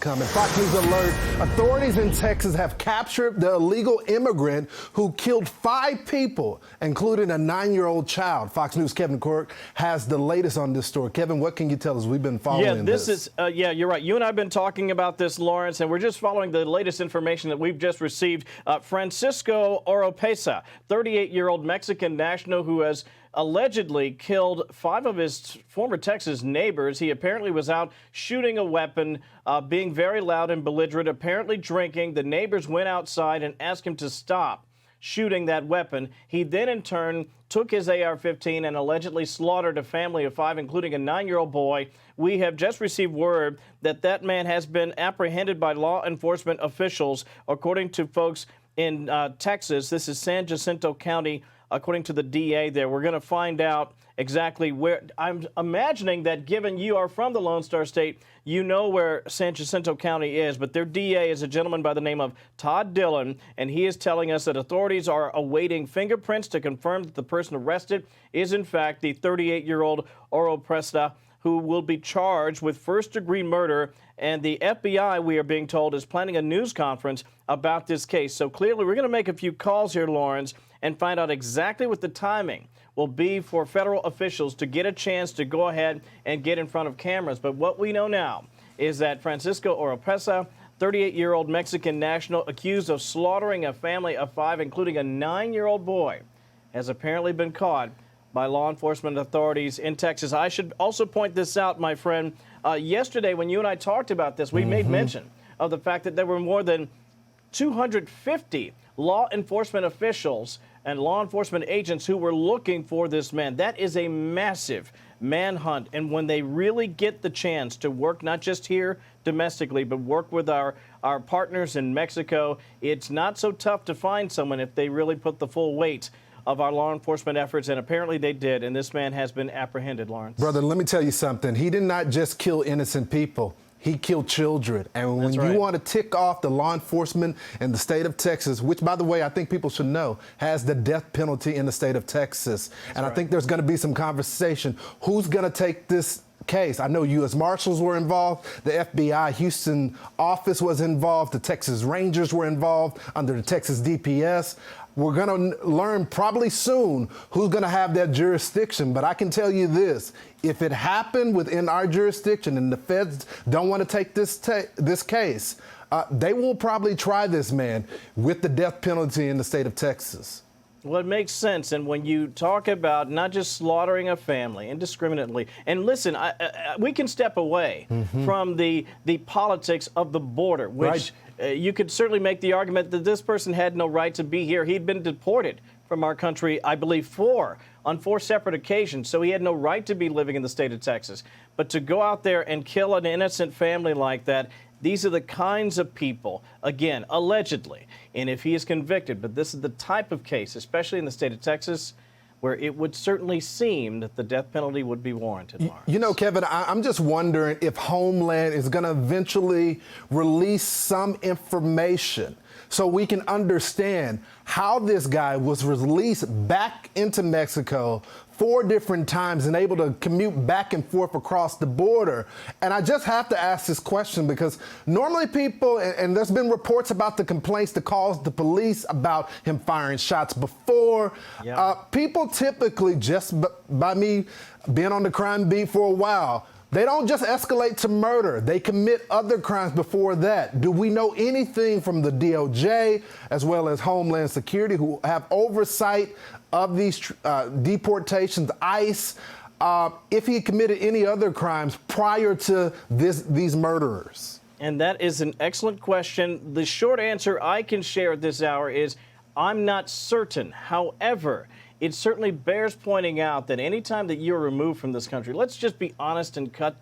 Coming. Fox News alert. Authorities in Texas have captured the illegal immigrant who killed 5 people, including a 9-year-old child. Fox News' Kevin Corke has the latest on this story. Kevin, what can you tell us? We've been following this. You're right. You and I have been talking about this, Lawrence, and we're just following the latest information that we've just received. Francisco Oropesa, 38-year-old Mexican national who has allegedly killed 5 of his former Texas neighbors. He apparently was out shooting a weapon, being very loud and belligerent, apparently drinking. The neighbors went outside and asked him to stop shooting that weapon. He then, in turn, took his AR-15 and allegedly slaughtered a family of 5, including a 9-year-old boy. We have just received word that that man has been apprehended by law enforcement officials, according to folks in Texas. This is San Jacinto County. According to the DA there, we're going to find out exactly where. I'm imagining that given you are from the Lone Star State, you know where San Jacinto County is, but their DA is a gentleman by the name of Todd Dillon, and he is telling us that authorities are awaiting fingerprints to confirm that the person arrested is in fact the 38-year-old Oropesa, who will be charged with first-degree murder. And the FBI, we are being told, is planning a news conference about this case. So clearly, we're going to make a few calls here, Lawrence, and find out exactly what the timing will be for federal officials to get a chance to go ahead and get in front of cameras. But what we know now is that Francisco Oropesa, 38-year-old Mexican national accused of slaughtering a family of 5, including a 9-year-old boy, has apparently been caught by law enforcement authorities in Texas. I should also point this out, my friend. Yesterday, when you and I talked about this, we made mention of the fact that there were more than 250 law enforcement officials and law enforcement agents who were looking for this man. That is a massive manhunt. And when they really get the chance to work, not just here domestically, but work with our partners in Mexico, it's not so tough to find someone if they really put the full weight of our law enforcement efforts, and apparently they did, and this man has been apprehended, Lawrence. Brother, let me tell you something. He did not just kill innocent people. He killed children. And when you want to tick off the law enforcement in the state of Texas, which, by the way, I think people should know, has the death penalty in the state of Texas. And I think there's going to be some conversation. Who's going to take this case? I know U.S. Marshals were involved. The FBI Houston office was involved. The Texas Rangers were involved under the Texas DPS. We're going to learn probably soon who's going to have that jurisdiction. But I can tell you this. If it happened within our jurisdiction and the feds don't want to take this case, they will probably try this man with the death penalty in the state of Texas. Well, it makes sense. And when you talk about not just slaughtering a family indiscriminately, and listen, we can step away from the politics of the border, which you could certainly make the argument that this person had no right to be here. He'd been deported from our country, I believe, on 4 separate occasions. So he had no right to be living in the state of Texas. But to go out there and kill an innocent family like that, these are the kinds of people, again, allegedly, and if he is convicted, but this is the type of case, especially in the state of Texas, where it would certainly seem that the death penalty would be warranted, Lawrence. You know, Kevin, I'm just wondering if Homeland is going to eventually release some information so we can understand how this guy was released back into Mexico 4 different times and able to commute back and forth across the border. And I just have to ask this question because normally people, and there's been reports about the complaints that calls the police about him firing shots before. People typically, just by me being on the crime beat for a while, they don't just escalate to murder. They commit other crimes before that. Do we know anything from the DOJ as well as Homeland Security who have oversight of these deportations, ICE, if he committed any other crimes prior to these murderers? And that is an excellent question. The short answer I can share at this hour is I'm not certain. However, it certainly bears pointing out that any time that you're removed from this country, let's just be honest and cut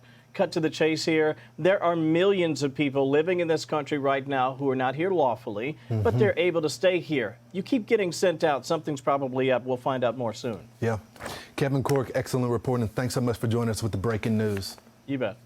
to the chase here. There are millions of people living in this country right now who are not here lawfully, but they're able to stay here. You keep getting sent out, something's probably up. We'll find out more soon. Yeah. Kevin Corke, excellent reporting. Thanks so much for joining us with the breaking news. You bet.